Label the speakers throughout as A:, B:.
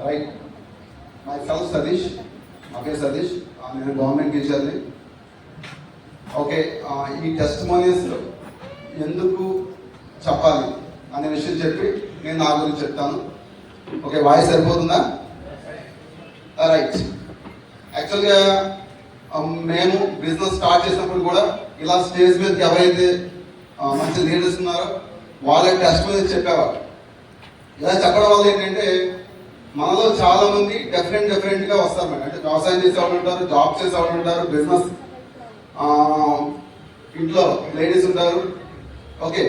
A: Right. My self Satish, నా పేరు సతీష్, నేను గవర్నమెంట్ టీచర్ని. ఓకే, ఈ టెస్టిమోనీస్ ఎందుకు చెప్పాలి అనే విషయం చెప్పి నేను నా గురించి చెప్తాను. ఓకే, వాయిస్ సరిపోతుందా? రైట్. యాక్చువల్గా మేము బిజినెస్ స్టార్ట్ చేసినప్పుడు కూడా ఇలా స్టేజ్ మీదకి ఎవరైతే మంచి లీడర్స్ ఉన్నారో వాళ్ళకి టెస్టిమోనీస్ చెప్పేవారు. ఇలా చెప్పడం వల్ల ఏంటంటే మనలో చాలా మంది డిఫరెంట్గా వస్తారు మేడం. అంటే వ్యవసాయం చేసేవాళ్ళు ఉంటారు, జాబ్ చేసేవాళ్ళు ఉంటారు, బిజినెస్ ఇంట్లో లేడీస్ ఉంటారు. ఓకే,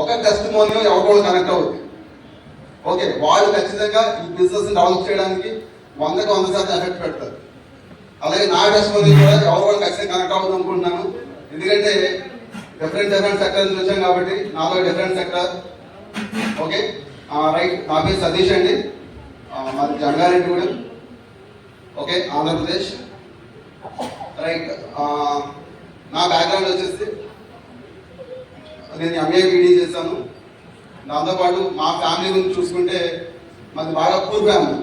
A: ఒక టెస్టిమోనియో ఎవరికో కనెక్ట్ అవుతుంది. ఓకే, వాళ్ళు ఖచ్చితంగా ఈ బిజినెస్ డెవలప్ చేయడానికి 100% ఎఫెక్ట్ పెడతారు. అలాగే నా టెస్టిమోనియో కూడా ఎవరు ఖచ్చితంగా కనెక్ట్ అవుతుంది అనుకుంటున్నాను. ఎందుకంటే డిఫరెంట్ సెక్టర్ నుంచి వచ్చాం కాబట్టి నాలో డిఫరెంట్ సెక్టర్. Okay, right. నా పేరు సతీష్ అండి, మాది జంగారెడ్డిగూడెం. ఓకే, ఆంధ్రప్రదేశ్. రైట్. నా బ్యాక్గ్రౌండ్ వచ్చేసి నేను ఎంఏ బీడీ చేశాను. దాంతోపాటు మా ఫ్యామిలీ గురించి చూసుకుంటే మాది బాగా పూర్ ఫ్యామిలీ.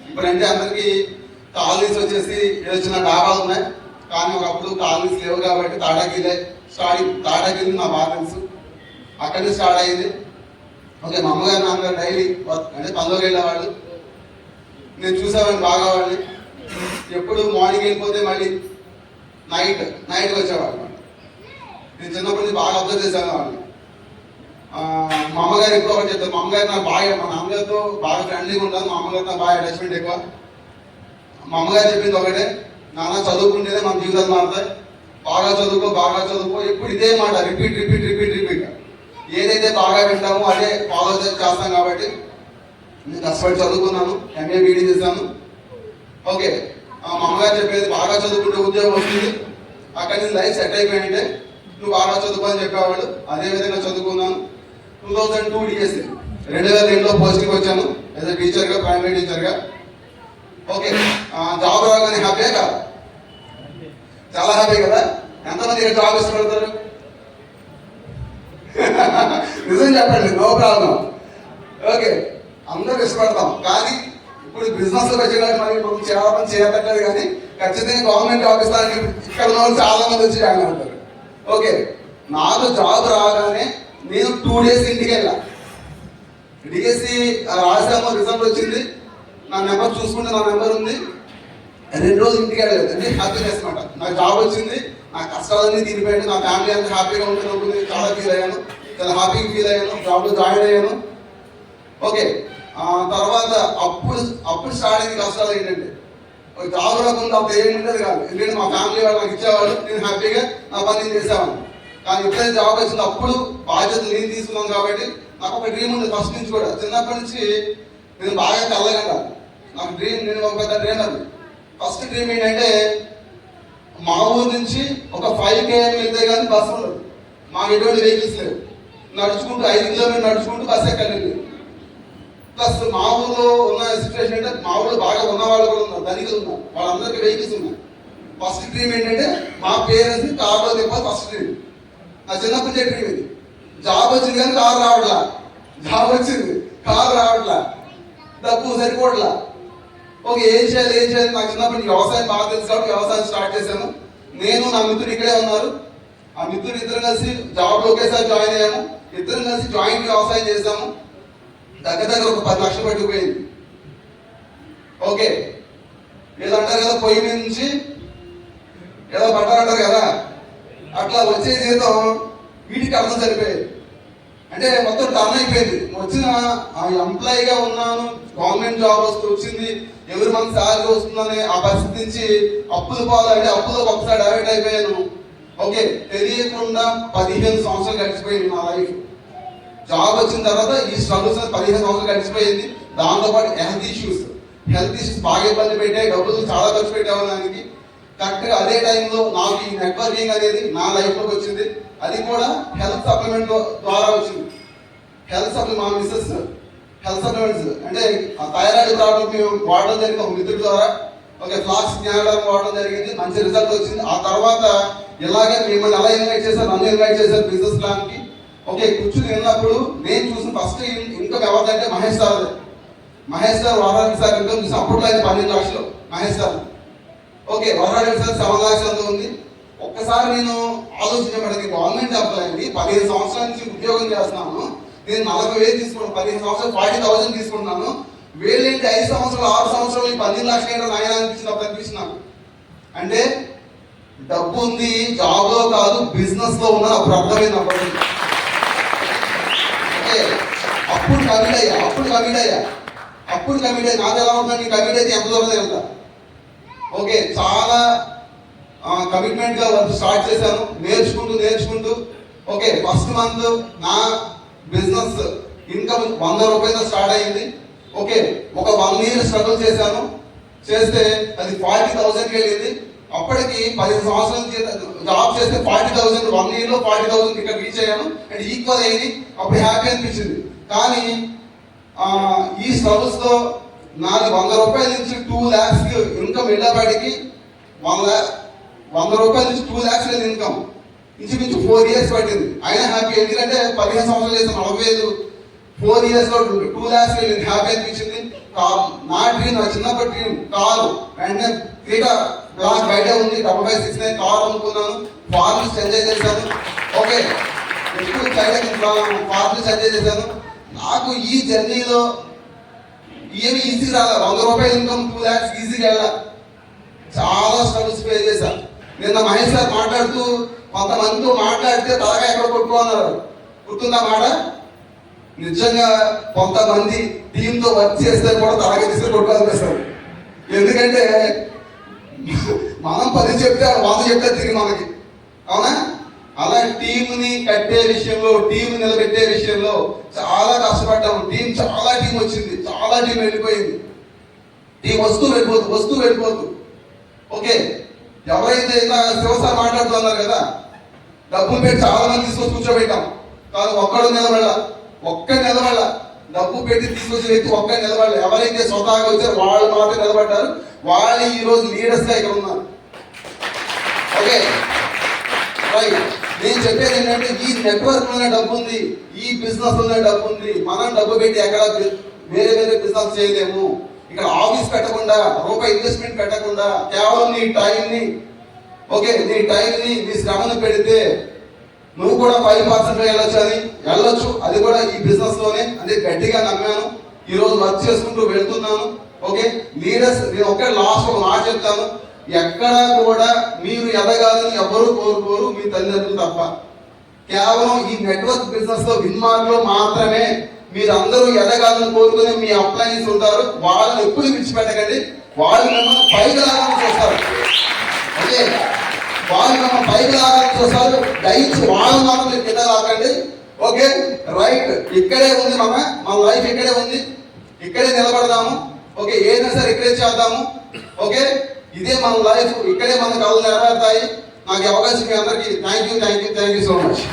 A: ఇప్పుడంటే అందరికీ కాలనీస్ వచ్చేసి ఏదో చిన్న డాబాలు ఉన్నాయి, కానీ ఒకప్పుడు కాలనీస్ లేవు కాబట్టి తాటాకిలే నా బాగా తెలుసు, అక్కడి నుంచి స్టార్ట్ అయ్యింది. ఓకే, మా అమ్మగారు నాన్నగారు డైలీ అంటే పనిలోకి వెళ్ళేవాళ్ళు. నేను చూసేవాడిని బాగా వాళ్ళని. ఎప్పుడు మార్నింగ్ వెళ్ళిపోతే మళ్ళీ నైట్ వచ్చేవాళ్ళు. నేను చిన్నప్పటి నుంచి బాగా అబ్జర్వ్ చేశాను వాళ్ళని. మా అమ్మగారు ఎప్పుడు ఒకటి చెప్తారు, మా అమ్మగారు నాకు బాగా, మా నాన్నగారితో బాగా ఫ్రెండ్లీగా ఉంటాను, మా అమ్మగారు నాకు బాగా అటాచ్మెంట్ ఎక్కువ. మా అమ్మగారు చెప్పింది ఒకటే, నాన్న చదువుకుంటేనే మన జీవితాలు మారుతాయి, బాగా చదువుకో. ఎప్పుడు ఇదే మాట రిపీట్. ఏదైతే బాగా వింటామో అదే ఫాలో చేస్తాం కాబట్టి నేను కష్టపడి చదువుకున్నాను, ఎంఏ బీడీ చేశాను. ఓకే, మా అమ్మగారు చెప్పేది బాగా చదువుకుంటే ఉద్యోగం వస్తుంది, అక్కడి నుంచి లైఫ్ సెట్ అయిపోయింటే నువ్వు బాగా చదువుకో అని చెప్పేవాళ్ళు. అదేవిధంగా చదువుకున్నాను. 2002 డిఎస్సి 2002లో పోస్టింగ్ వచ్చాను యాజ్ ఎ టీచర్గా, ప్రైమరీ టీచర్గా. ఓకే, జాబ్ రాగానే హ్యాపీయే కదా? చాలా హ్యాపీ కదా? ఎంతమంది ఇక్కడ జాబ్ ఇష్టపడతారు? నిజం చెప్పండి, నో ప్రాబ్లం. ఓకే, అందరూ ఇష్టపడతాం. కానీ ఇప్పుడు బిజినెస్ వచ్చేటప్పుడు మరి మనం చాలా మంది చేయట్లేదు, కానీ ఖచ్చితంగా గవర్నమెంట్ జాబ్ ఇస్తానికి ఇక్కడ ఉన్న వాళ్ళు చాలా మంది వచ్చి జాయిన్ అవుతారు. ఓకే, నాకు జాబ్ రాగానే నేను 2 days ఇంటికి వెళ్ళా. డిఎస్సి రాసాము, రిజల్ట్ వచ్చింది, నా నెంబర్ చూసుకుంటే నా నెంబర్ ఉంది. 2 రోజులు ఇంటికి వెళ్ళలేదు. అంటే హ్యాపీనెస్ అనమాట. నాకు జాబ్ వచ్చింది, నా కష్టాలన్నీ తీరిపోయాయి, నా ఫ్యామిలీ అంతా హ్యాపీగా ఉంటుంది, చాలా ఫీల్ అయ్యాను, చాలా హ్యాపీగా ఫీల్ అయ్యాను, జాబ్లో జాయిన్ అయ్యాను. ఓకే, తర్వాత అప్పుడు స్టార్ట్ అయింది కష్టాలు. ఏంటంటే జాబ్ రాకుండా అప్పుడు ఏముండేది కాదు, ఎందుకంటే మా ఫ్యామిలీ వాళ్ళు నాకు ఇచ్చేవాళ్ళు, నేను హ్యాపీగా నా పని నేను చేసేవాడిని. కానీ ఎప్పుడైతే జాబ్ వచ్చింది అప్పుడు బాధ్యతలు నేను తీసుకున్నాను కాబట్టి నాకు ఒక డ్రీమ్ ఉంది ఫస్ట్ నుంచి కూడా. చిన్నప్పటి నుంచి నేను బాగా కలగంటాను, నాకు డ్రీమ్, నేను ఒక పెద్ద డ్రీమర్. ఫస్ట్ డ్రీమ్ ఏంటంటే మా ఊరు నుంచి ఒక 5 km వెళ్తే కానీ బస్సు ఉండదు, మాకు ఎటువంటి వెహికల్స్ లేవు, నడుచుకుంటూ 5 కిలోమీటర్లు నడుచుకుంటూ బస్సు ఎక్కలేదు. ప్లస్ మా ఊళ్ళో ఉన్న సిచ్యువేషన్ అంటే మా ఊళ్ళో బాగా ఉన్నవాళ్ళు కూడా ఉన్నారు, ధనికులు ఉన్నారు, వాళ్ళందరికీ వెహికల్స్ ఉన్నాయి. ఫస్ట్ డ్రీమ్ ఏంటంటే మా పేరెంట్స్ని కార్లో తిప్పాలి. ఫస్ట్ డ్రీమ్ నా చిన్నప్పటి నుంచి డ్రీమ్ ఇది. జాబ్ వచ్చింది కానీ కారు రావట్లా, జాబ్ వచ్చింది కారు రావట్లా, డబ్బు సరిపోవట్లా. ఓకే, ఏం చేయాలి? నాకు చిన్నప్పటి నుంచి వ్యవసాయం బాగా తెలుసు కాబట్టి వ్యవసాయం స్టార్ట్ చేశాను. నేను నా మిత్రుడు ఇక్కడే ఉన్నారు, ఆ మిత్రుడు ఇద్దరు కలిసి జాబ్లో ఒకేసారి జాయిన్ అయ్యాము. ఇద్దరం కలిసి జాయింట్ వ్యవసాయం చేశాము. దగ్గర ఒక 10 లక్షలు పట్టుకుపోయింది. ఓకే, ఏదో అంటారు కదా, పొయ్యి నుంచి ఏదో పట్టారు అంటారు కదా, అట్లా వచ్చే జీతం వీటికి అర్థం సరిపోయేది. అంటే మొత్తం టర్న్ అయిపోయింది. వచ్చిన ఎంప్లాయీగా ఉన్నాను, గవర్నమెంట్ జాబ్ వచ్చింది, ఎవరి మంత్ శాలరీ వస్తుందనే ఆ పరిస్థితి నుంచి అప్పుల పాలు, అంటే అప్పులకు ఒకసారి డైవర్ట్ అయిపోయాను. ఓకే, తెలియకుండా 15 సంవత్సరాలు గడిచిపోయింది నా లైఫ్. జాబ్ వచ్చిన తర్వాత ఈ స్ట్రగుల్స్ 15 సంవత్సరాలు గడిచిపోయింది. దాంతోపాటు హెల్త్ ఇష్యూస్ బాగా ఇబ్బంది పెట్టాయి, డబ్బులు చాలా ఖర్చు పెట్టేవాళ్ళు దానికి. కరెక్ట్గా అదే టైంలో నాకు ఈ నెట్వర్కింగ్ అనేది నా లైఫ్లోకి వచ్చింది. అది కూడా హెల్త్ సప్లిమెంట్ ద్వారా వచ్చింది. మా మిస్సెస్ హెల్త్ సప్లిమెంట్స్ అంటే థైరాయిడ్ ప్రాబ్లం మేము వాడడం జరిగింది ఒక మిత్రుడి ద్వారా. ఓకే, ఫ్లాక్స్ జ్ఞానం వాడడం జరిగింది, మంచి రిజల్ట్ వచ్చింది. ఆ తర్వాత ఇలాగే మిమ్మల్ని ఎలా ఇన్వైట్ చేశారు, నన్ను ఇన్వైట్ చేశారు బిజినెస్ ప్లాన్కి. ఓకే, కూర్చుని విన్నప్పుడు నేను చూసిన ఫస్ట్ ఇన్కమ్ ఎవరిదంటే Mahesh sir. Mahesh sir Varahareddy sir income చూసి అప్పట్లో ఆయన 12 లక్షలు Mahesh sir. Okay, Varahareddy sir 7 లక్షలు ఎంత ఉంది. ఒక్కసారి నేను ఆలోచించబడింది, గవర్నమెంట్ ఎంప్లాయీ 15 సంవత్సరాల నుంచి ఉద్యోగం చేస్తున్నాను, నేను 40,000 తీసుకున్నాను, 15 సంవత్సరాలు 40,000 తీసుకుంటున్నాను, వీళ్ళేంటి 5 సంవత్సరాలు 6 సంవత్సరాలు 12 లక్షలు ఏంటో నాయన అనిపించింది నాకు. అంటే డబ్బు ఉంది, జాబ్ లో కాదు బిజినెస్ లో ఉన్న అప్పుడు అర్థమైంది. ఓకే, అప్పుడు కమిట్ అయ్యా నాది ఎలా ఉంటుందని కమిట్ అయితే ఎంత దూరం వెళ్తా. ఓకే, చాలా కమిట్మెంట్ గా వర్క్ స్టార్ట్ చేశాను, నేర్చుకుంటూ. ఓకే, ఫస్ట్ మంత్ నా బిజినెస్ ఇన్కమ్ 100 రూపాయలతో స్టార్ట్ అయింది. ఓకే, ఒక 1 year స్ట్రగుల్ చేస్తే అది 40,000కి వెళ్ళింది. అప్పటికి 15 సంవత్సరాలు జాబ్ చేస్తే 40,000 1 year లో 40,000 ఇక్కడ రీచ్ అయ్యాను. అండ్ ఈక్వల్ అయింది, అప్పుడు హ్యాపీ అనిపించింది. కానీ ఈ స్ట్రగుల్స్ తో నాది 100 రూపాయల నుంచి 2 lakhs ఇన్కమ్ వెళ్ళేపాటికి 100 రూపాయల నుంచి 2 lakhs ఇన్కమ్ ఇంచుమించు 4 years పట్టింది. అయినా హ్యాపీ, ఎందుకంటే 15 సంవత్సరాలు చేసిన 40,000 4 years లో 2 lakhs వెళ్ళింది. హ్యాపీ అనిపించింది. నా డ్రీమ్, నా చిన్నప్పటి డ్రీమ్ కారు, వెంటనే క్రీడా బ్లాక్ బయట ఉంది, 5569 కారు అనుకున్నాను. ఫార్మ్స్ ఎంజాయ్ చేశాను. ఓకే, ఎక్కువ ఫార్మ్స్ ఎంజాయ్ చేశాను. నాకు ఈ జర్నీలో ఏమి ఈజీ రాలా. 100 రూపాయలు ఇన్కమ్ 2 lakhs ఈజీగా వెళ్ళా. చాలా స్ట్రగుల్స్ ఫేస్ చేశాను. నిన్న మహేష్ సార్ మాట్లాడుతూ కొంతమందితో మాట్లాడితే తలగా ఎక్కడ కొట్టుకున్నారు, గుర్తుందా మాట? నిజంగా కొంతమంది టీంతో వర్క్ చేస్తే కూడా తలగా తీసుకుని కొట్టుకోవాలనిపిస్తారు. ఎందుకంటే మనం 10 చెప్తే 100 చెప్తే తిరిగి మనకి, అవునా? అలా టీంని కట్టే విషయంలో, టీం నిలబెట్టే విషయంలో చాలా కష్టపడ్డాము. చాలా టీం వచ్చింది, చాలా టీం వెళ్ళిపోయింది. టీం వస్తూ వెళ్ళిపోతూ. ఓకే, ఎవరైతే ఇలా శివసార్ మాట్లాడుతున్నారు కదా, డబ్బులు పెట్టి చాలా మంది తీసుకొచ్చి కూర్చోబెట్టాం. కాదు, ఒక్కడు నిలబడాల. డబ్బు పెట్టి తీసుకొచ్చి వ్యక్తి ఒక్కడు నిలబడాలి. ఎవరైతే స్వతహాగా వచ్చారో వాళ్ళు మాత్రం నిలబడ్డారు. వాళ్ళు ఈ రోజు లీడర్స్ గా ఇక్కడ ఉన్నారు. Okay, right. నేను చెప్పేది ఏంటంటే, ఈ నెట్వర్క్ లోనే డబ్బు ఉంది, ఈ బిజినెస్ లోనే డబ్బు ఉంది. మనం డబ్బు పెట్టి ఎక్కడ వేరే బిజినెస్ చేయలేము. ఇక్కడ ఆఫీస్ పెట్టకుండా, రూపాయి ఇన్వెస్ట్మెంట్ పెట్టకుండా, కేవలం నీ టైంని, ఓకే, నీ శ్రమను పెడితే నువ్వు కూడా 5% వెళ్ళొచ్చు. అది కూడా ఈ బిజినెస్ లోనే. అదే గట్టిగా నమ్మాను. ఈ రోజు వర్క్ చేసుకుంటూ వెళ్తున్నాను. ఓకే, లీడర్స్, నేను ఒకే లాస్ట్ ఒక మాట చెప్తాను. ఎక్కడా కూడా మీరు ఎదగాలని ఎవరు కోరుకోరు, మీ తల్లిదండ్రులు తప్ప. కేవలం ఈ నెట్వర్క్ బిజినెస్ లో విన్మార్క్ లో మాత్రమే మీరందరూ ఎదగాలని కోరుకునే మీ అప్లైన్స్ ఉంటారు. వాళ్ళని ఎప్పుడు విడిచిపెట్టకండి. వాళ్ళు మిమ్మల్ని పైకి లాగాలని చూస్తారు. ఓకే, వాళ్ళు మిమ్మల్ని పైకి లాగాలని చూస్తారు. దయచి వాళ్ళు మాత్రం మీరు కింద లాగండి. Okay, right. ఇక్కడే ఉంది మన లైఫ్ ఇక్కడే ఉంది. ఇక్కడే నిలబడదాము. ఓకే, ఏదైనా సరే ఇక్కడే చేద్దాము. ఓకే, ఇదే మన లైఫ్. ఇక్కడే మన కళ్ళు నెరవేరుతాయి. నాకు అవకాశం మీ అందరికీ థ్యాంక్ యూ సో మచ్.